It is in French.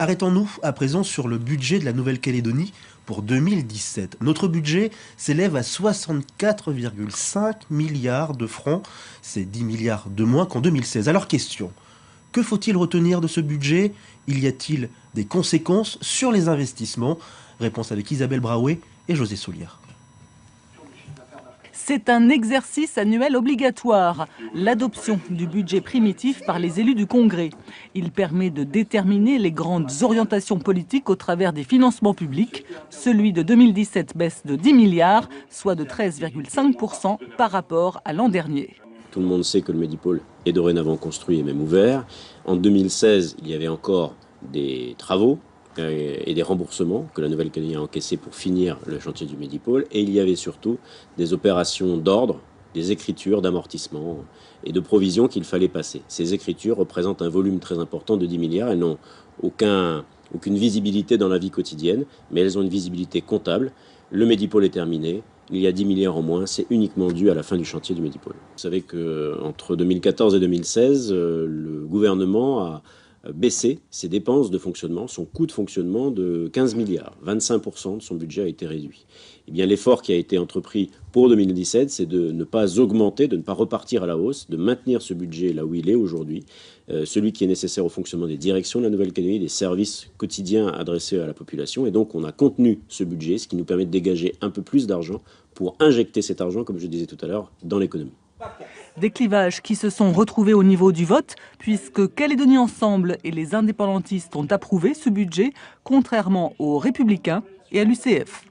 Arrêtons-nous à présent sur le budget de la Nouvelle-Calédonie pour 2017. Notre budget s'élève à 64,5 milliards de francs. C'est 10 milliards de moins qu'en 2016. Alors question, que faut-il retenir de ce budget? Y a-t-il des conséquences sur les investissements? Réponse avec Isabelle Braoué et José Soulière. C'est un exercice annuel obligatoire, l'adoption du budget primitif par les élus du Congrès. Il permet de déterminer les grandes orientations politiques au travers des financements publics. Celui de 2017 baisse de 10 milliards, soit de 13,5% par rapport à l'an dernier. Tout le monde sait que le Medipôle est dorénavant construit et même ouvert. En 2016, il y avait encore des travaux et des remboursements que la Nouvelle-Calédonie a encaissés pour finir le chantier du Medipôle. Et il y avait surtout des opérations d'ordre, des écritures d'amortissement et de provisions qu'il fallait passer. Ces écritures représentent un volume très important de 10 milliards. Elles n'ont aucune visibilité dans la vie quotidienne, mais elles ont une visibilité comptable. Le Medipôle est terminé. Il y a 10 milliards en moins, c'est uniquement dû à la fin du chantier du Medipôle. Vous savez qu'entre 2014 et 2016, le gouvernement a baissé ses dépenses de fonctionnement, son coût de fonctionnement de 15 milliards. 25% de son budget a été réduit. Eh bien, l'effort qui a été entrepris pour 2017, c'est de ne pas augmenter, de ne pas repartir à la hausse, de maintenir ce budget là où il est aujourd'hui, celui qui est nécessaire au fonctionnement des directions de la Nouvelle-Calédonie, des services quotidiens adressés à la population. Et donc, on a contenu ce budget, ce qui nous permet de dégager un peu plus d'argent pour injecter cet argent, comme je disais tout à l'heure, dans l'économie. Des clivages qui se sont retrouvés au niveau du vote, puisque Calédonie Ensemble et les indépendantistes ont approuvé ce budget, contrairement aux Républicains et à l'UCF.